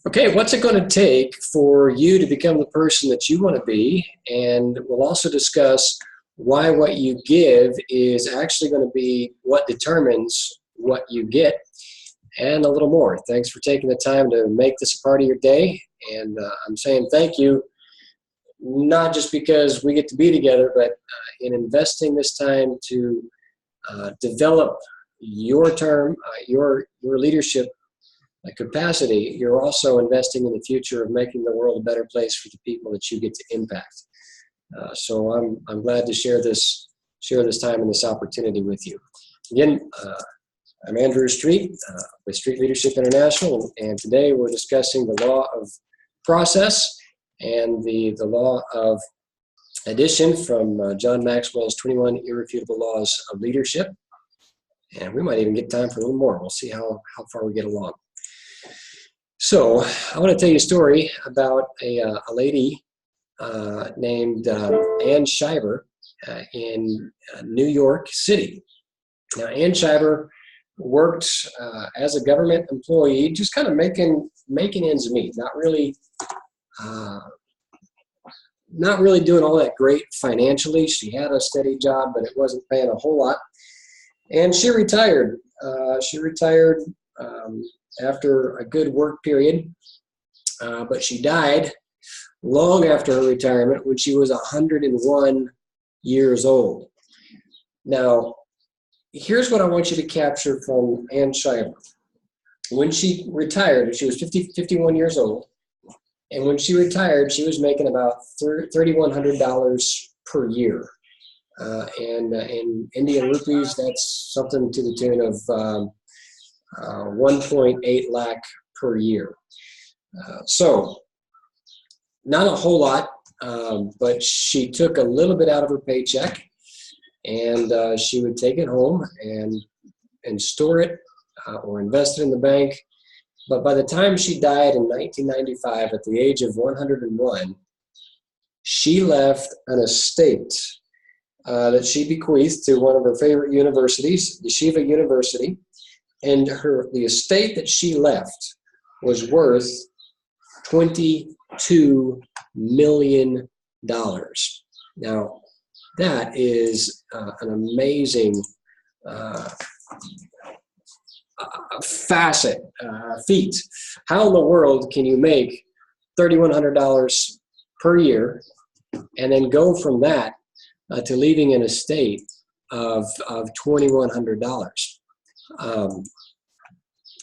Okay, what's it going to take for you to become the person that you want to be? And we'll also discuss why what you give is actually going to be what determines what you get, and a little more. Thanks for taking the time to make this a part of your day. And I'm saying thank you, not just because we get to be together, but in investing this time to develop your your leadership capacity. You're also investing in the future of making the world a better place for the people that you get to impact. So I'm glad to share this time and this opportunity with you. Again, I'm Andrew Street with Street Leadership International, and today we're discussing the law of process and the law of addition from John Maxwell's 21 Irrefutable Laws of Leadership. And we might even get time for a little more. We'll see how far we get along. So I want to tell you a story about a lady named Ann Shiver in New York City. Now, Ann Shiver worked as a government employee, just kind of making ends meet, not really doing all that great financially. She had a steady job, but it wasn't paying a whole lot. And she retired. After a good work period, but she died long after her retirement when she was 101 years old. Now, here's what I want you to capture from Ann Shiver. When she retired, she was 51 years old, and when she retired, she was making about $3,100 per year. And in Indian rupees, that's something to the tune of 1.8 lakh per year. So not a whole lot, but she took a little bit out of her paycheck, and she would take it home and store it or invest it in the bank. But by the time she died in 1995 at the age of 101, she left an estate that she bequeathed to one of her favorite universities, Yeshiva University. And the estate that she left was worth $22 million. Now, that is an amazing feat. How in the world can you make $3,100 per year and then go from that to leaving an estate of $2,100?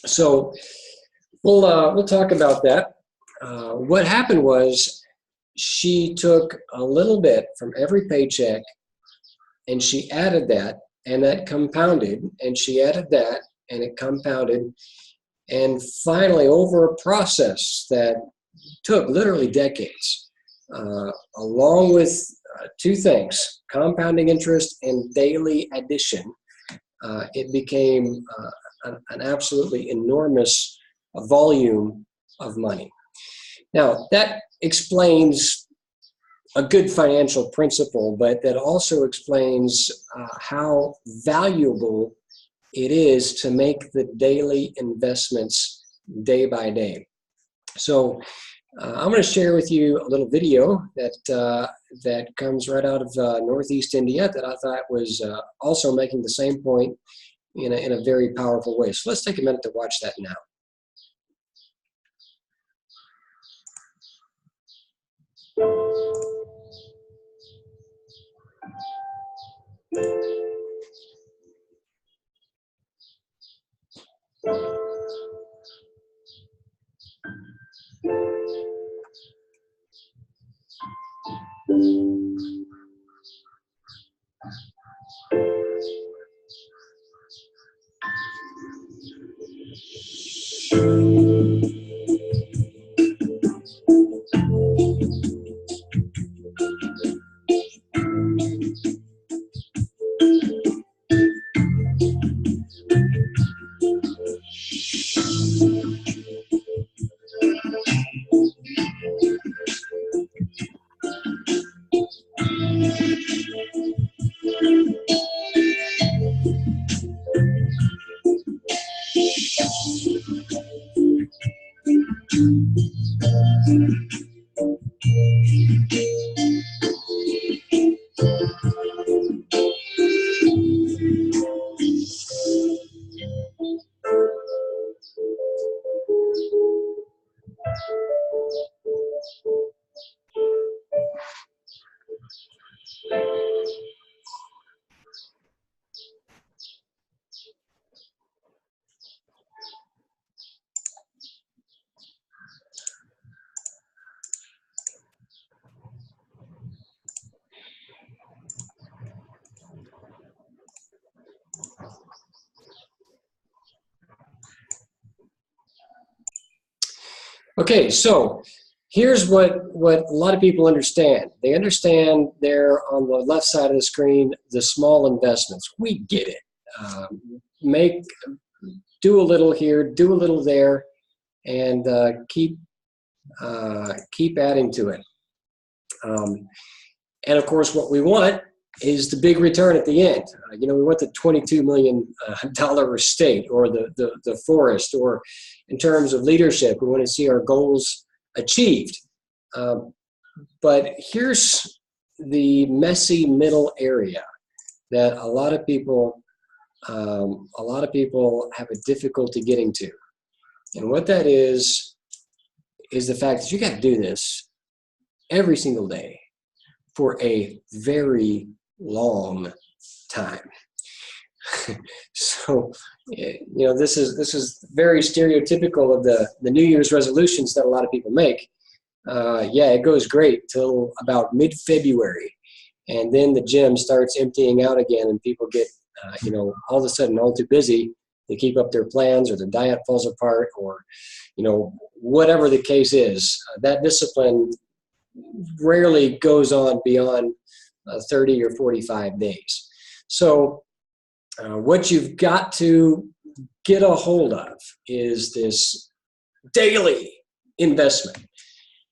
So we'll talk about that. What happened was she took a little bit from every paycheck and she added that, and that compounded, and she added that and it compounded, and finally, over a process that took literally decades, along with two things: compounding interest and daily addition, it became an absolutely enormous volume of money. Now, that explains a good financial principle, but that also explains how valuable it is to make the daily investments day by day. So I'm going to share with you a little video that comes right out of Northeast India that I thought was also making the same point in a very powerful way. So let's take a minute to watch that now. Okay, so here's what a lot of people understand. They understand there on the left side of the screen, the small investments. We get it. Do a little here, do a little there, and keep adding to it. And of course, what we want is the big return at the end. We want the $22 million estate, or the forest, or in terms of leadership, we want to see our goals achieved. But here's the messy middle area that a lot of people have a difficulty getting to. And what that is the fact that you got to do this every single day for a very long time. So, this is very stereotypical of the New Year's resolutions that a lot of people make. It goes great till about mid-February, and then the gym starts emptying out again, and people get, all of a sudden all too busy to keep up their plans, or the diet falls apart, or, whatever the case is. That discipline rarely goes on beyond 30 or 45 days. So what you've got to get a hold of is this daily investment.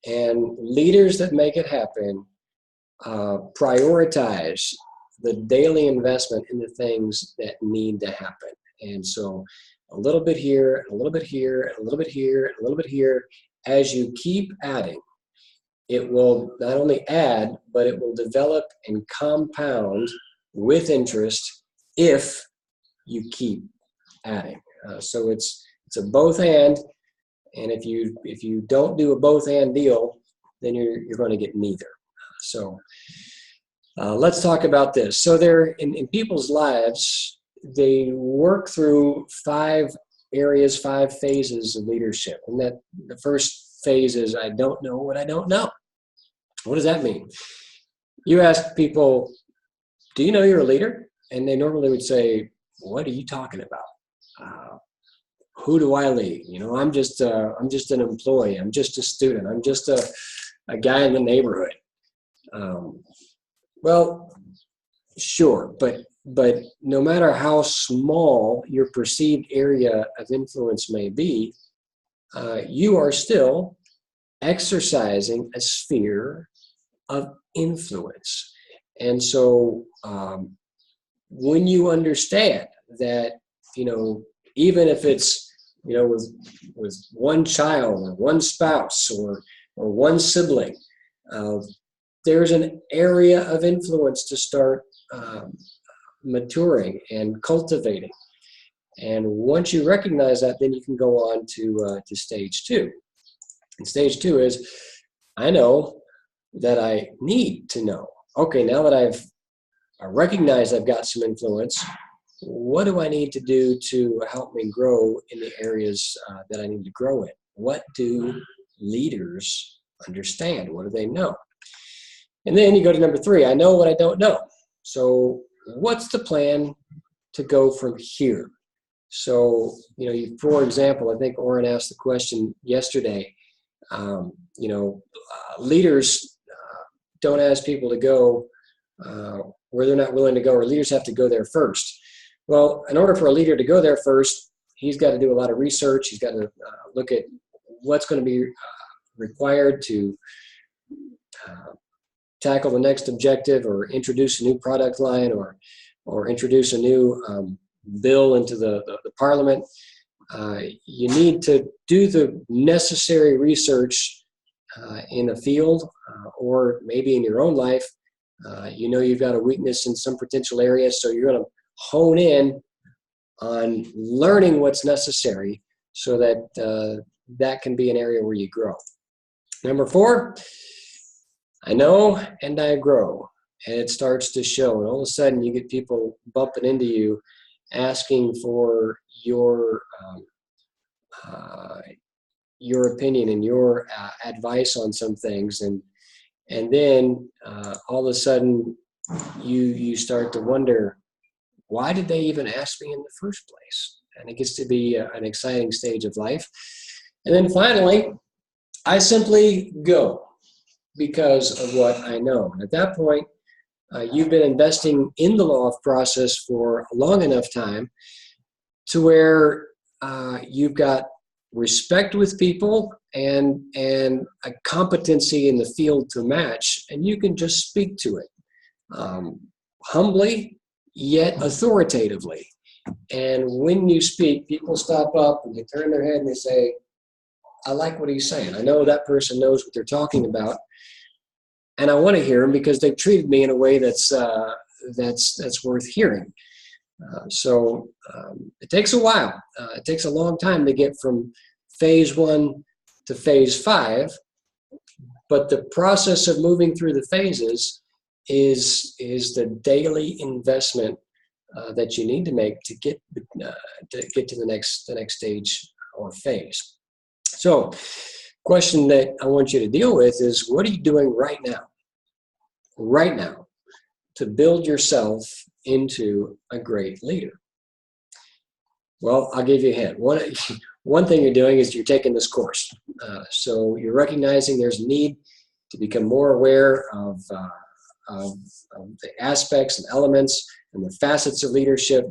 And leaders that make it happen prioritize the daily investment in the things that need to happen. And so a little bit here, a little bit here, a little bit here, a little bit here. As you keep adding, it will not only add, but it will develop and compound with interest if you keep adding. So it's a both and if you don't do a both and deal, then you're going to get neither. So let's talk about this. So there in people's lives, they work through 5 areas, 5 phases of leadership. And that the first phase is, I don't know what I don't know. What does that mean? You ask people, do you know you're a leader? And they normally would say, what are you talking about? Who do I lead? I'm just an employee. I'm just a student. I'm just a guy in the neighborhood. Well, sure, but no matter how small your perceived area of influence may be, you are still exercising a sphere of influence. And so when you understand that, even if it's, with one child or one spouse or one sibling, there's an area of influence to start maturing and cultivating. And once you recognize that, then you can go on to stage 2. And stage 2 is, I know that I need to know. Okay, now that I've recognized I've got some influence, what do I need to do to help me grow in the areas that I need to grow in? What do leaders understand? What do they know? And then you go to number 3, I know what I don't know. So what's the plan to go from here? So, for example, I think Oren asked the question yesterday, leaders don't ask people to go where they're not willing to go, or leaders have to go there first. Well, in order for a leader to go there first, he's got to do a lot of research. He's got to look at what's going to be required to tackle the next objective, or introduce a new product line, or introduce a new bill into the parliament. You need to do the necessary research in the field or maybe in your own life. You know you've got a weakness in some potential area, so you're going to hone in on learning what's necessary so that that can be an area where you grow. Number 4, I know and I grow. And it starts to show. And all of a sudden you get people bumping into you asking for your opinion and your advice on some things. And then all of a sudden you start to wonder, why did they even ask me in the first place? And it gets to be an exciting stage of life. And then finally, I simply go because of what I know. And at that point, you've been investing in the law of process for a long enough time to where you've got respect with people and a competency in the field to match, and you can just speak to it humbly yet authoritatively. And when you speak, people stop up and they turn their head and they say, I like what he's saying. I know that person knows what they're talking about, and I want to hear him because they've treated me in a way that's worth hearing. So it takes a while. It takes a long time to get from phase 1 to phase 5, but the process of moving through the phases is the daily investment that you need to make to get to the next stage or phase. So, question that I want you to deal with is, what are you doing right now, to build yourself into a great leader? Well, I'll give you a hint. One thing you're doing is you're taking this course. So you're recognizing there's a need to become more aware of the aspects and elements and the facets of leadership.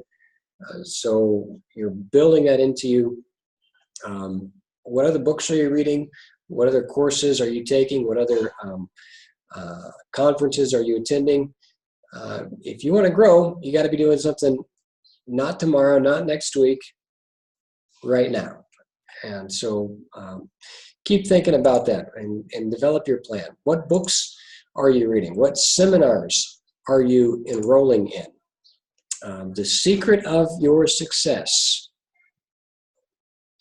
So you're building that into you. What other books are you reading? What other courses are you taking? What other conferences are you attending? If you want to grow, you got to be doing something not tomorrow, not next week, right now. And so keep thinking about that and develop your plan. What books are you reading? What seminars are you enrolling in? The secret of your success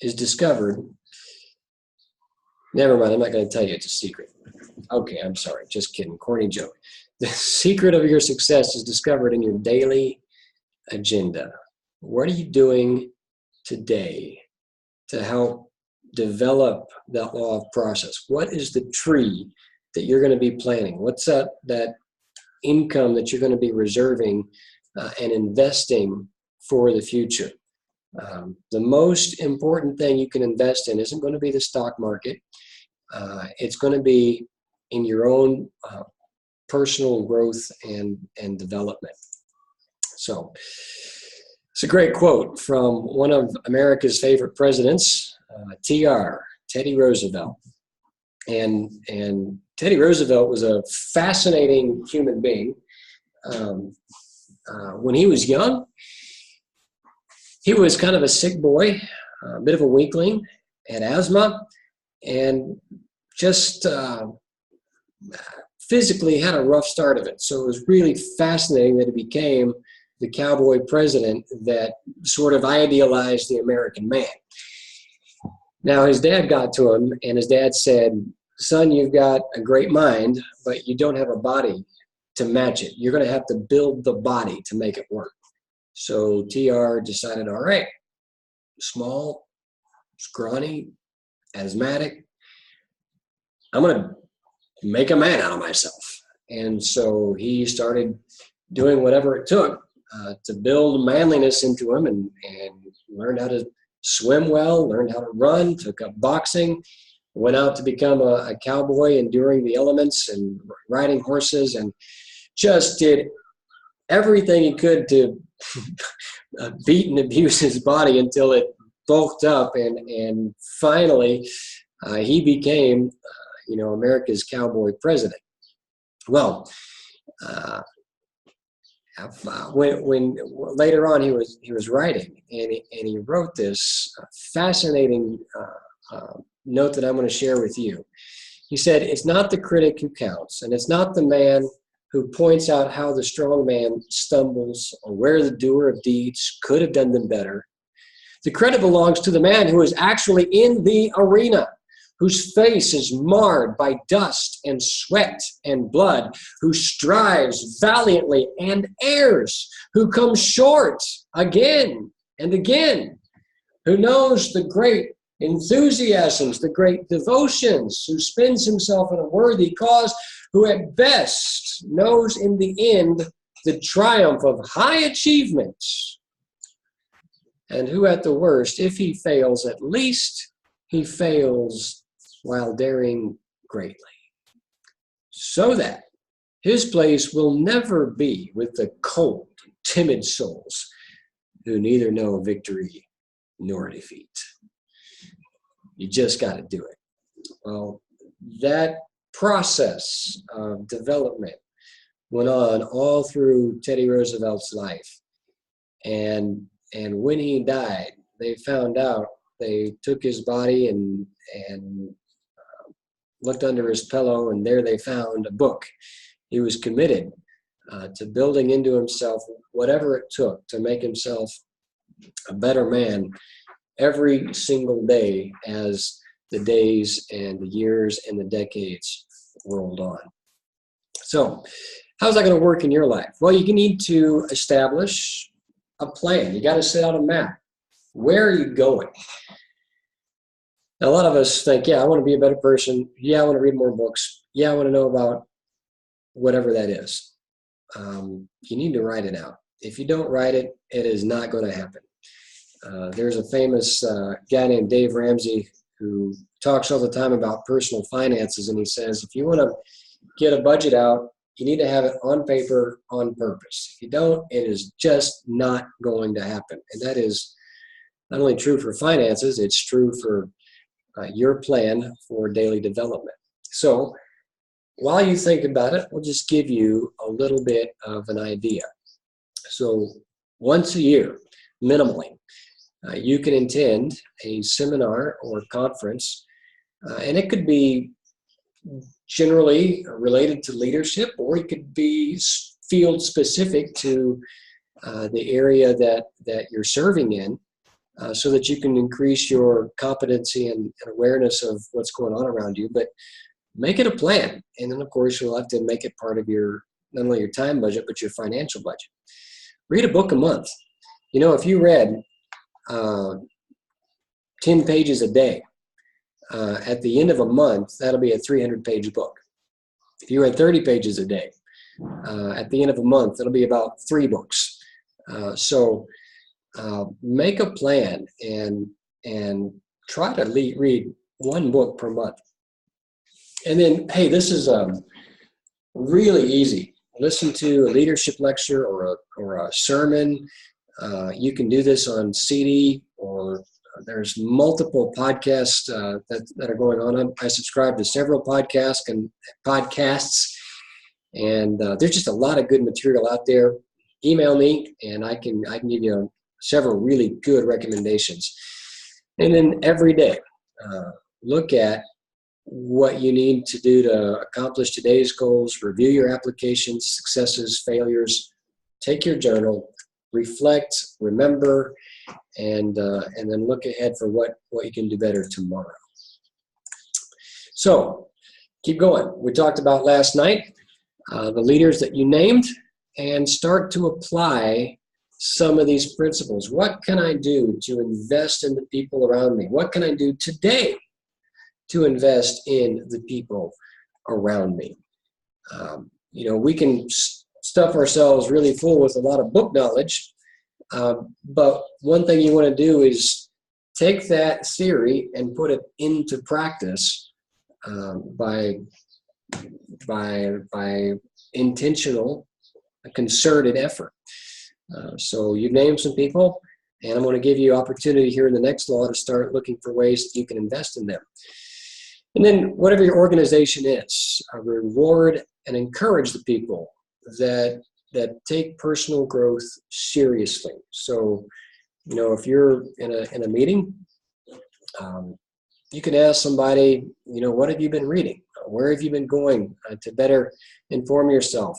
is discovered. Never mind, I'm not going to tell you it's a secret. Okay, I'm sorry, just kidding, corny joke. The secret of your success is discovered in your daily agenda. What are you doing today to help develop that law of process? What is the tree that you're going to be planting? What's that income that you're going to be reserving and investing for the future? The most important thing you can invest in isn't going to be the stock market. It's going to be in your own personal growth and development. So it's a great quote from one of America's favorite presidents, Teddy Roosevelt. And Teddy Roosevelt was a fascinating human being. When he was young, he was kind of a sick boy, a bit of a weakling, had asthma, and just physically had a rough start of it. So it was really fascinating that he became the cowboy president that sort of idealized the American man. Now, his dad got to him, and his dad said, son, you've got a great mind, but you don't have a body to match it. You're going to have to build the body to make it work. So TR decided, all right, small, scrawny, asthmatic, I'm going to make a man out of myself. And so he started doing whatever it took to build manliness into him, and learned how to swim well, learned how to run, took up boxing, went out to become a cowboy, enduring the elements and riding horses, and just did everything he could to beat and abuse his body until it bulked up. And finally, he became, America's cowboy president. Well, when later on he was writing, and he wrote this fascinating note that I'm going to share with you. He said, "It's not the critic who counts, and it's not the man who points out how the strong man stumbles or where the doer of deeds could have done them better. The credit belongs to the man who is actually in the arena, whose face is marred by dust and sweat and blood, who strives valiantly and errs, who comes short again and again, who knows the great enthusiasms, the great devotions, who spends himself in a worthy cause, who at best knows in the end the triumph of high achievements, and who at the worst, if he fails, at least he fails while daring greatly, so that his place will never be with the cold, timid souls who neither know victory nor defeat." You just got to do it. Well, that process of development went on all through Teddy Roosevelt's life. And when he died, they found out, they took his body and looked under his pillow, and there they found a book. He was committed to building into himself whatever it took to make himself a better man every single day as the days and the years and the decades rolled on. So how's that going to work in your life? Well, you need to establish a plan. You got to set out a map. Where are you going? Now, a lot of us think, yeah, I want to be a better person. Yeah, I want to read more books. Yeah, I want to know about whatever that is. You need to write it out. If you don't write it, it is not going to happen. There's a famous guy named Dave Ramsey who talks all the time about personal finances, and he says, if you want to get a budget out, you need to have it on paper on purpose. If you don't, it is just not going to happen. And that is not only true for finances, it's true for your plan for daily development. So while you think about it, we'll just give you a little bit of an idea. So once a year, minimally, you can attend a seminar or conference, and it could be generally related to leadership, or it could be field specific to the area that you're serving in, so that you can increase your competency and awareness of what's going on around you. But make it a plan, and then of course you'll have to make it part of your, not only your time budget, but your financial budget. Read a book a month. You know, if you read 10 pages a day, at the end of a month, that'll be a 300-page book. If you read 30 pages a day, at the end of a month, it'll be about 3 books. So make a plan and try to read 1 book per month. And then, hey, this is really easy. Listen to a leadership lecture or a sermon. You can do this on CD, or there's multiple podcasts that are going on. I subscribe to several podcasts, and there's just a lot of good material out there. Email me, and I can give you several really good recommendations. And then every day, look at what you need to do to accomplish today's goals. Review your applications, successes, failures. Take your journal. Reflect, remember, and then look ahead for what you can do better tomorrow. So keep going. We talked about last night the leaders that you named, and start to apply some of these principles. What can I do to invest in the people around me? What can I do today to invest in the people around me? We can stuff ourselves really full with a lot of book knowledge, but one thing you want to do is take that theory and put it into practice by intentional, concerted effort. So you've named some people, and I'm going to give you opportunity here in the next law to start looking for ways that you can invest in them. And then whatever your organization is, reward and encourage the people that that take personal growth seriously. So, if you're in a meeting, you can ask somebody, what have you been reading? Where have you been going to better inform yourself?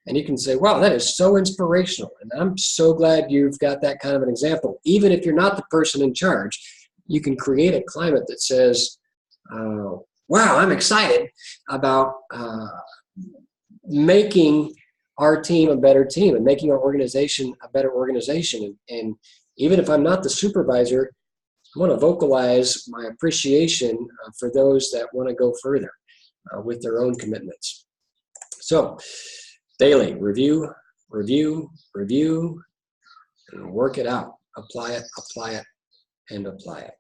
And you can say, wow, that is so inspirational. And I'm so glad you've got that kind of an example. Even if you're not the person in charge, you can create a climate that says, wow, I'm excited about making our team a better team and making our organization a better organization. And even if I'm not the supervisor, I want to vocalize my appreciation for those that want to go further with their own commitments. So, daily review, review, review, and work it out. Apply it, and apply it.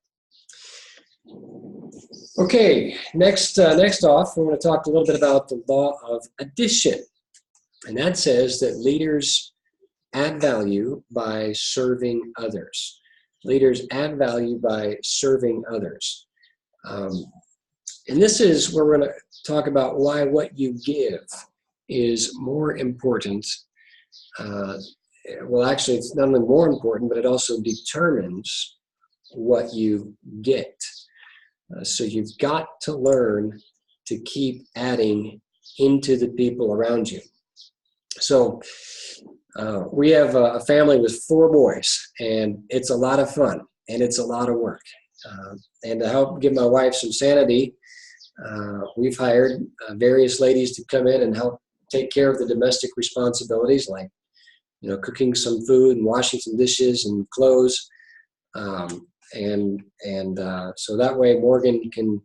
Okay, next off, we're going to talk a little bit about the law of addition. And that says that leaders add value by serving others. Leaders add value by serving others. And this is where we're going to talk about why what you give is more important. Well, actually, it's not only more important, but it also determines what you get. So you've got to learn to keep adding into the people around you. So we have a family with 4 boys, and it's a lot of fun, and it's a lot of work. And to help give my wife some sanity, we've hired various ladies to come in and help take care of the domestic responsibilities, like cooking some food and washing some dishes and clothes. So that way Morgan can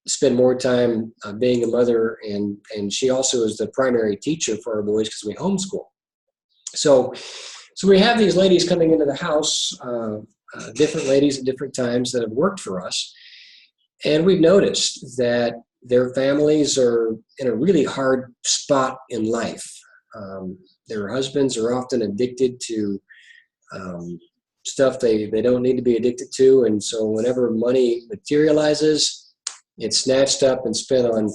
spend more time being a mother, and she also is the primary teacher for our boys because we homeschool. So we have these ladies coming into the house, different ladies at different times that have worked for us, and we've noticed that their families are in a really hard spot in life. Their husbands are often addicted to stuff they don't need to be addicted to, and so whenever money materializes, it's snatched up and spent on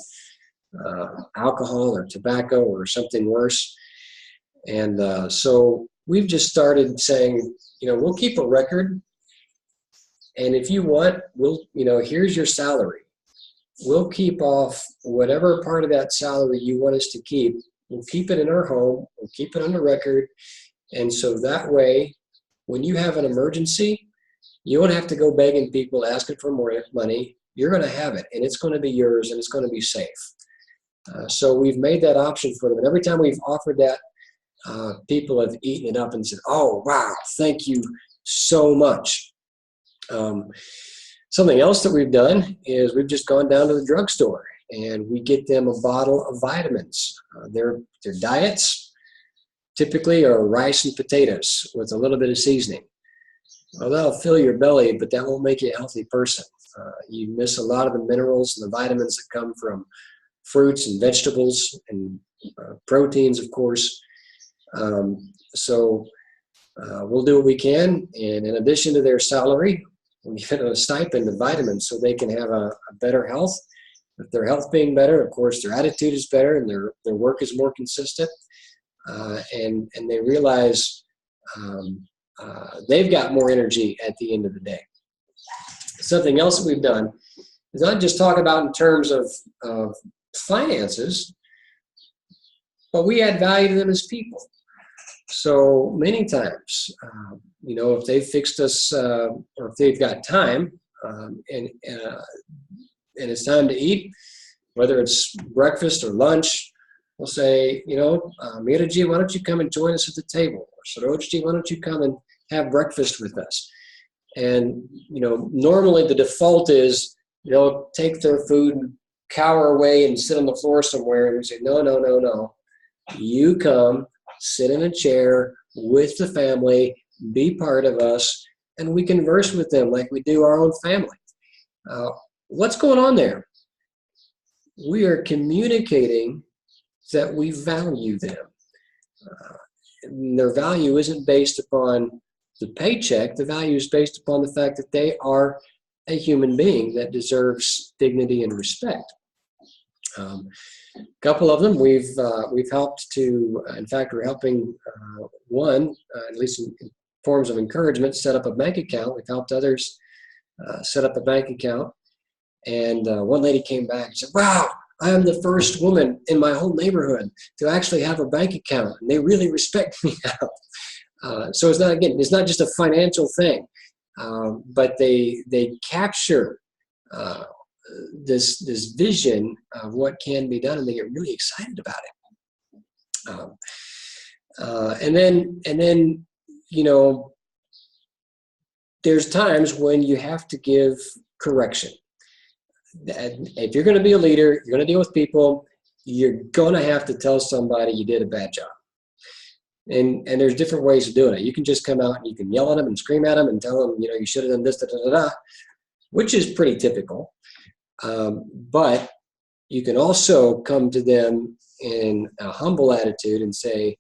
alcohol or tobacco or something worse. And so we've just started saying, we'll keep a record, and if you want, we'll, here's your salary. We'll keep off whatever part of that salary you want us to keep. We'll keep it in our home. We'll keep it on the record. And so that way, when you have an emergency, you won't have to go begging people, asking for more money. You're going to have it, and it's going to be yours, and it's going to be safe. So we've made that option for them. And every time we've offered that, people have eaten it up and said, oh, wow, thank you so much. Something else that we've done is we've just gone down to the drugstore, and we get them a bottle of vitamins. Their diets typically are rice and potatoes with a little bit of seasoning. Well, that'll fill your belly, but that won't make you a healthy person. You miss a lot of the minerals and the vitamins that come from fruits and vegetables and proteins, of course. So we'll do what we can. And in addition to their salary, we give them a stipend of vitamins so they can have a better health. With their health being better, of course, their attitude is better and their work is more consistent. And they realize they've got more energy at the end of the day. Something else that we've done is not just talk about in terms of finances, but we add value to them as people. So many times, if they've fixed us or if they've got time and it's time to eat, whether it's breakfast or lunch, we'll say, Miraji, why don't you come and join us at the table? Or Sarojji, why don't you come and have breakfast with us? And, normally the default is, take their food and cower away and sit on the floor somewhere. And we say, no. You come, sit in a chair with the family, be part of us, and we converse with them like we do our own family. What's going on there? We are communicating that we value them. Their value isn't based upon the paycheck. The value is based upon the fact that they are a human being that deserves dignity and respect. A couple of them we've helped to. In fact, we're helping one, at least in forms of encouragement, set up a bank account. We've helped others set up a bank account. And one lady came back and said, "Wow, I am the first woman in my whole neighborhood to actually have a bank account, and they really respect me now." So it's not just a financial thing, but they capture this vision of what can be done, and they get really excited about it. And then there's times when you have to give correction. If you're going to be a leader, you're going to deal with people, you're going to have to tell somebody you did a bad job. And there's different ways of doing it. You can just come out and you can yell at them and scream at them and tell them, you should have done this, which is pretty typical. But you can also come to them in a humble attitude and say,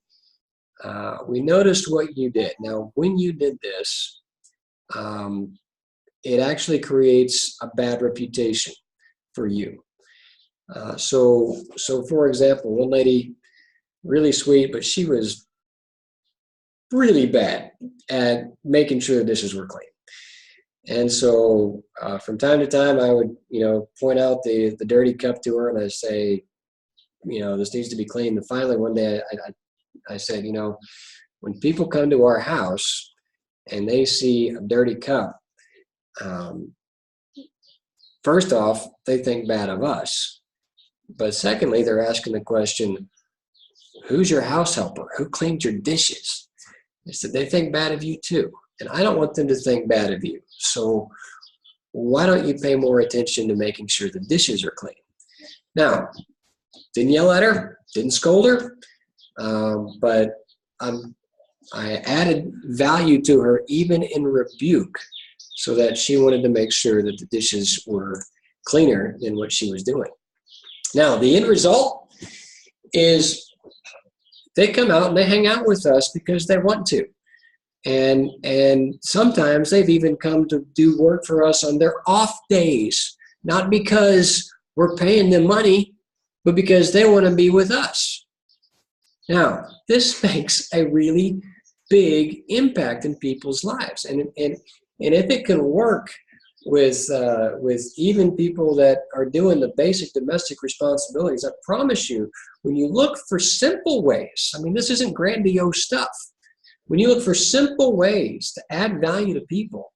we noticed what you did. Now, when you did this, it actually creates a bad reputation for you. So for example, one lady, really sweet, but she was really bad at making sure the dishes were clean. And so from time to time, I would, point out the dirty cup to her, and I'd say, this needs to be cleaned. And finally, one day I said, when people come to our house and they see a dirty cup, first off, they think bad of us. But secondly, they're asking the question, who's your house helper? Who cleaned your dishes? They said they think bad of you too. And I don't want them to think bad of you. So why don't you pay more attention to making sure the dishes are clean? Now, didn't yell at her, didn't scold her, but I added value to her even in rebuke, so that she wanted to make sure that the dishes were cleaner than what she was doing. Now, the end result is they come out and they hang out with us because they want to. And sometimes they've even come to do work for us on their off days, not because we're paying them money, but because they want to be with us. Now, this makes a really big impact in people's lives. And if it can work with even people that are doing the basic domestic responsibilities, I promise you, when you look for simple ways, this isn't grandiose stuff. When you look for simple ways to add value to people,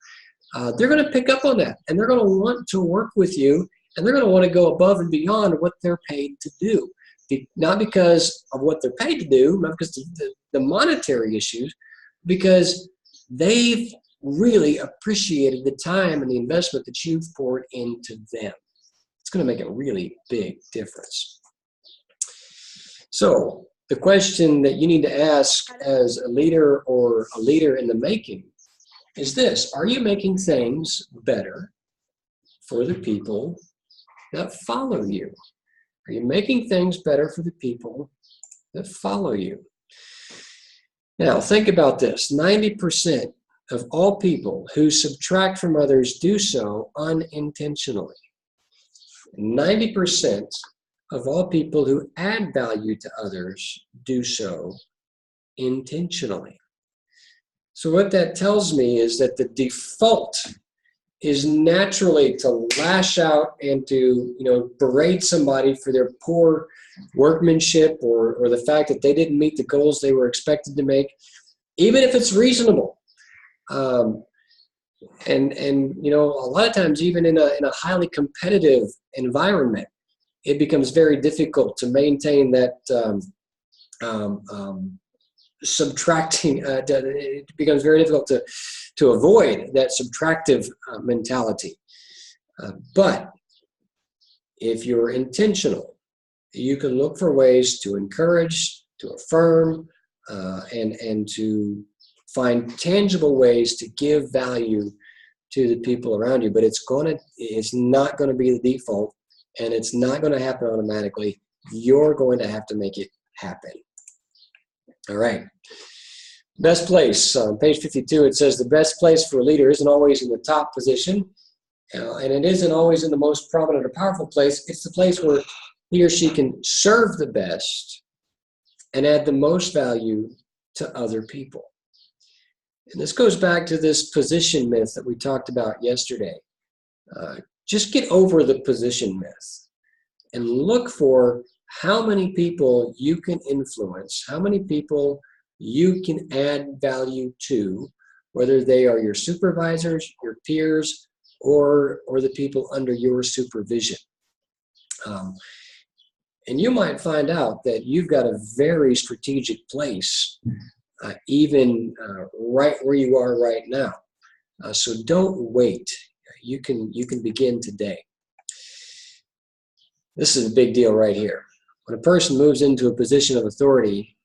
they're going to pick up on that, and they're going to want to work with you, and they're going to want to go above and beyond what they're paid to do. Not because of what they're paid to do, not because of the monetary issues, because they've really appreciated the time and the investment that you've poured into them. It's going to make a really big difference. So the question that you need to ask as a leader or a leader in the making is this: are you making things better for the people that follow you? Are you making things better for the people that follow you? Now, think about this. 90% of all people who subtract from others do so unintentionally. 90% of all people who add value to others do so intentionally. So what that tells me is that the default is naturally to lash out and to berate somebody for their poor workmanship or the fact that they didn't meet the goals they were expected to make, even if it's reasonable. And a lot of times, even in a highly competitive environment, it becomes very difficult to maintain that subtracting. It becomes very difficult to avoid that subtractive mentality. But if you're intentional, you can look for ways to encourage, to affirm, and to find tangible ways to give value to the people around you. But it's not going to be the default, and it's not going to happen automatically. You're going to have to make it happen. All right. Best place. On page 52, it says the best place for a leader isn't always in the top position, and it isn't always in the most prominent or powerful place. It's the place where he or she can serve the best and add the most value to other people. And this goes back to this position myth that we talked about yesterday. Just get over the position myth and look for how many people you can influence, how many people you can add value to, whether they are your supervisors, your peers, or the people under your supervision. And you might find out that you've got a very strategic place, even right where you are right now. So don't wait. You can begin today. This is a big deal right here. When a person moves into a position of authority,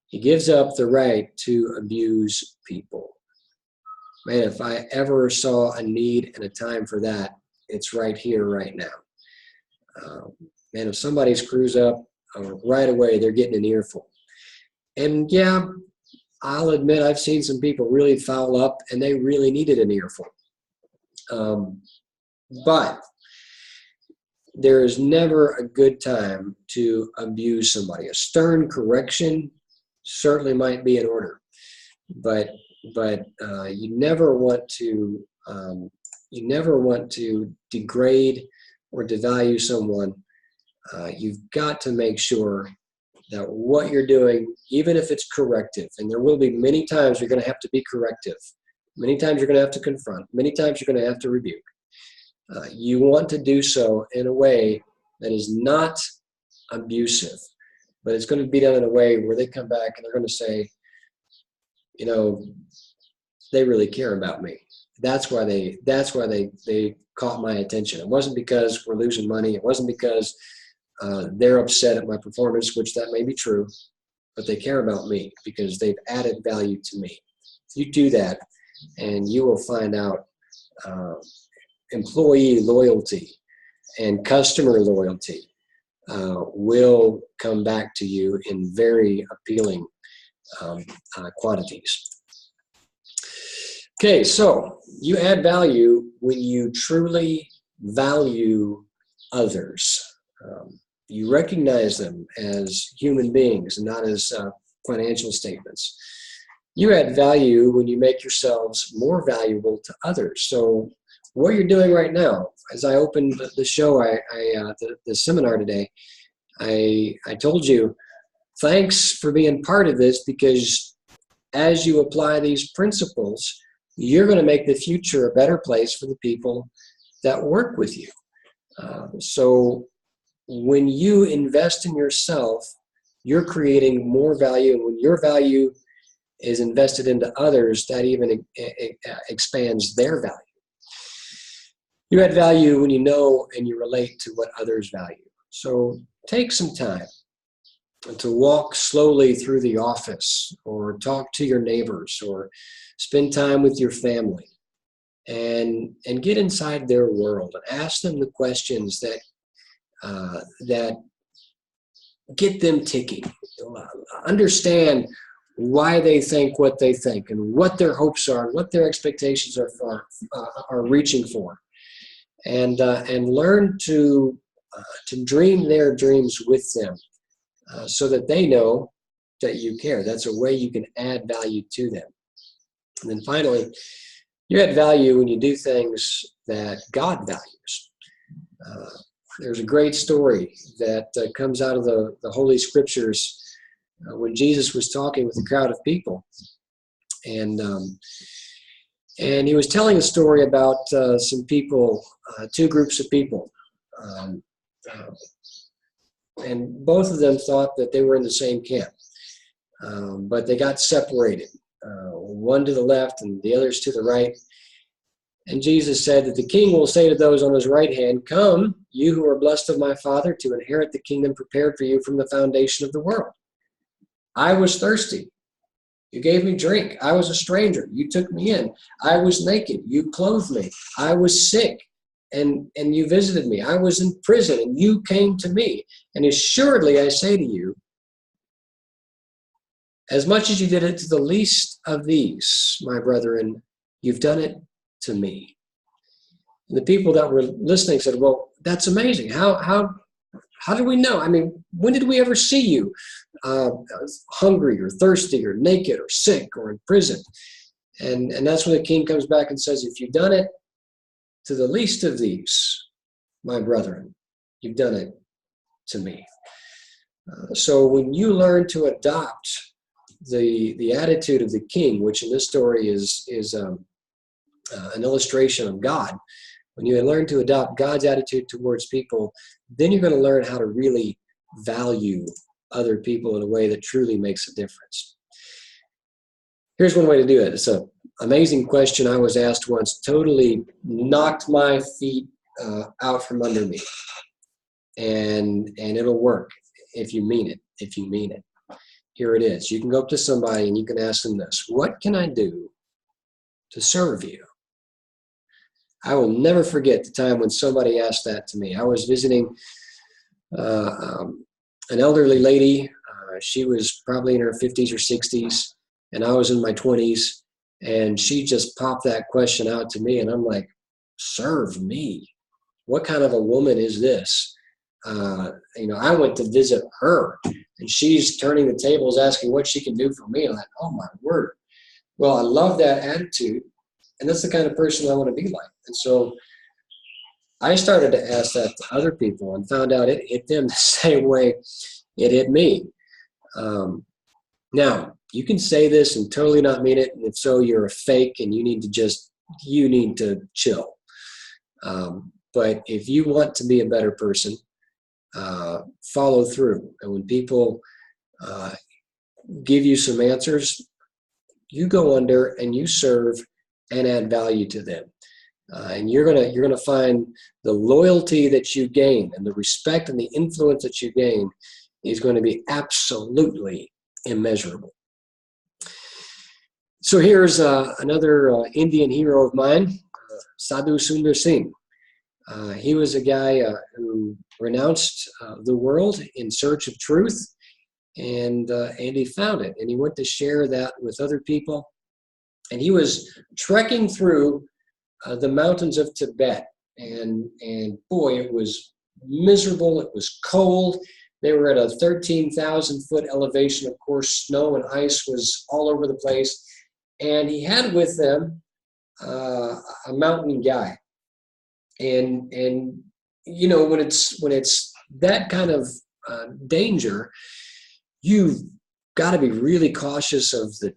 he gives up the right to abuse people. Man, if I ever saw a need and a time for that, it's right here, right now. Man, if somebody screws up, right away they're getting an earful. And yeah, I'll admit I've seen some people really foul up and they really needed an earful. But there is never a good time to abuse somebody. A stern correction certainly might be in order, but you never want to degrade or devalue someone. You've got to make sure that what you're doing, even if it's corrective, and there will be many times you're going to have to be corrective, many times you're going to have to confront, many times you're going to have to rebuke. You want to do so in a way that is not abusive, but it's going to be done in a way where they come back and they're going to say, you know, they really care about me. That's why they caught my attention. It wasn't because we're losing money. It wasn't because they're upset at my performance, which that may be true, but they care about me because they've added value to me. You do that, and you will find out employee loyalty and customer loyalty will come back to you in very appealing quantities. Okay, so you add value when you truly value others. You recognize them as human beings and not as financial statements. You add value when you make yourselves more valuable to others. So what you're doing right now, as I opened the show, the seminar today, I told you, thanks for being part of this, because as you apply these principles, you're going to make the future a better place for the people that work with you. So when you invest in yourself, you're creating more value, and when your value is invested into others, that even expands their value. You add value when you know and you relate to what others value. So take some time to walk slowly through the office, or talk to your neighbors, or spend time with your family, and get inside their world and ask them the questions that get them ticking. Understand why they think what they think, and what their hopes are, and what their expectations are reaching for, and learn to dream their dreams with them, so that they know that you care. That's a way you can add value to them. And then finally, you add value when you do things that God values. There's a great story that comes out of the Holy Scriptures when Jesus was talking with a crowd of people. And he was telling a story about some people, two groups of people. And both of them thought that they were in the same camp. But they got separated, one to the left and the others to the right. And Jesus said that the king will say to those on his right hand, "Come, you who are blessed of my Father, to inherit the kingdom prepared for you from the foundation of the world. I was thirsty. You gave me drink. I was a stranger. You took me in. I was naked. You clothed me. I was sick, and you visited me. I was in prison, and you came to me. And assuredly I say to you, as much as you did it to the least of these, my brethren, you've done it to me." And the people that were listening said, "Well, that's amazing. How How do we know? I mean, when did we ever see you hungry or thirsty or naked or sick or in prison? And that's when the king comes back and says, if you've done it to the least of these, my brethren, you've done it to me. So when you learn to adopt the attitude of the king, which in this story is an illustration of God, when you learn to adopt God's attitude towards people, then you're going to learn how to really value other people in a way that truly makes a difference. Here's one way to do it. It's an amazing question I was asked once, totally knocked my feet out from under me. And it'll work if you mean it, if you mean it. Here it is. You can go up to somebody and you can ask them this: what can I do to serve you? I will never forget the time when somebody asked that to me. I was visiting an elderly lady. She was probably in her 50s or 60s, and I was in my 20s, and she just popped that question out to me, and I'm like, serve me? What kind of a woman is this? I went to visit her, and she's turning the tables asking what she can do for me. I'm like, oh my word. Well, I love that attitude, and that's the kind of person I want to be like. And so I started to ask that to other people and found out it hit them the same way it hit me. Now, you can say this and totally not mean it, and if so, you're a fake and you need to chill. But if you want to be a better person, follow through. And when people give you some answers, you go under and you serve and add value to them. And you're gonna find the loyalty that you gain and the respect and the influence that you gain is going to be absolutely immeasurable. So here's another Indian hero of mine, Sadhu Sundar Singh. He was a guy who renounced the world in search of truth, and he found it, and he went to share that with other people. And he was trekking through the mountains of Tibet, and boy, it was miserable. It was cold. They were at a 13,000-foot elevation. Of course, snow and ice was all over the place. And he had with them a mountain guide. And when it's that kind of danger, you've got to be really cautious of the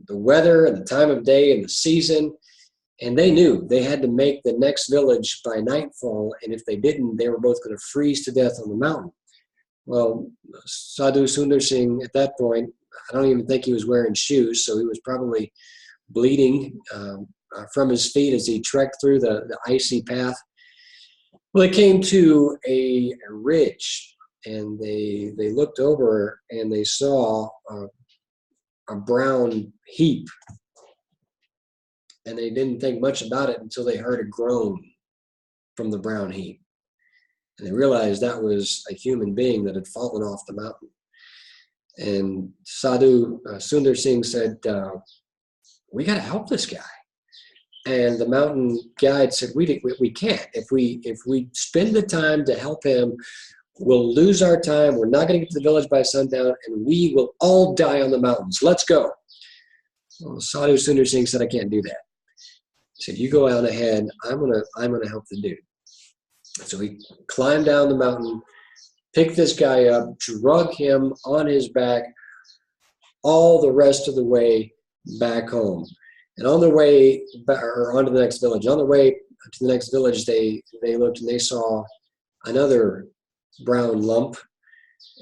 weather and the time of day and the season. And they knew they had to make the next village by nightfall, and if they didn't, they were both going to freeze to death on the mountain. Well, Sadhu Sundar Singh at that point, I don't even think he was wearing shoes, so he was probably bleeding from his feet as he trekked through the icy path. Well, they came to a ridge, and they looked over and they saw a brown heap. And they didn't think much about it until they heard a groan from the brown heap. And they realized that was a human being that had fallen off the mountain. And Sadhu Sundar Singh said, we got to help this guy. And the mountain guide said, we can't. If we spend the time to help him, we'll lose our time. We're not going to get to the village by sundown, and we will all die on the mountains. Let's go. Well, Sadhu Sundar Singh said, I can't do that. He said, you go out ahead. I'm gonna help the dude. So he climbed down the mountain, picked this guy up, drug him on his back all the rest of the way back home. And on the way, or on to the next village, on the way to the next village, they looked and they saw another brown lump.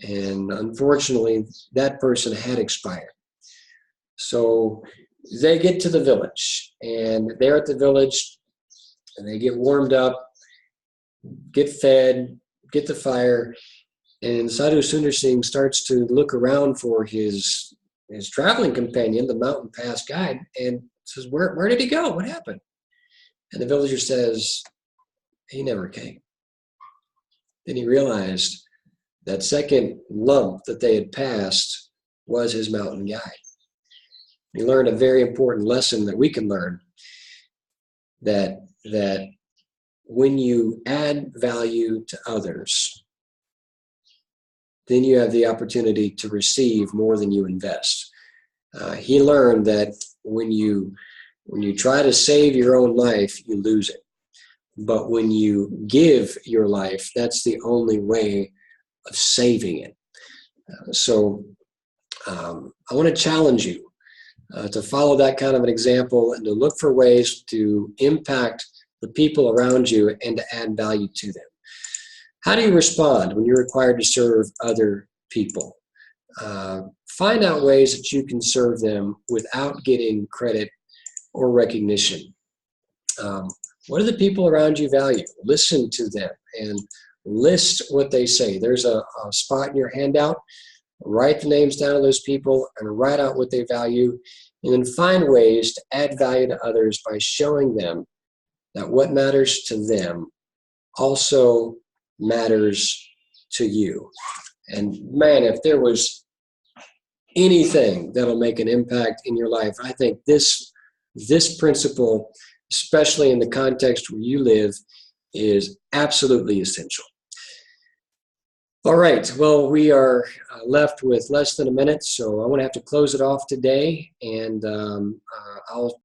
And unfortunately, that person had expired. So they get to the village, and they're at the village, and they get warmed up, get fed, get the fire, and Sadhu Sundar Singh starts to look around for his traveling companion, the mountain pass guide, and says, where did he go? What happened? And the villager says, he never came. Then he realized that second lump that they had passed was his mountain guide. He learned a very important lesson that we can learn, that when you add value to others, then you have the opportunity to receive more than you invest. He learned that when you try to save your own life, you lose it. But when you give your life, that's the only way of saving it. So I want to challenge you to follow that kind of an example and to look for ways to impact the people around you and to add value to them. How do you respond when you're required to serve other people? Find out ways that you can serve them without getting credit or recognition. What do the people around you value? Listen to them and list what they say. There's a spot in your handout. Write the names down of those people and write out what they value, and then find ways to add value to others by showing them that what matters to them also matters to you. And man, if there was anything that'll make an impact in your life, I think this principle, especially in the context where you live, is absolutely essential. All right, well, we are left with less than a minute, so I'm going to have to close it off today, and I'll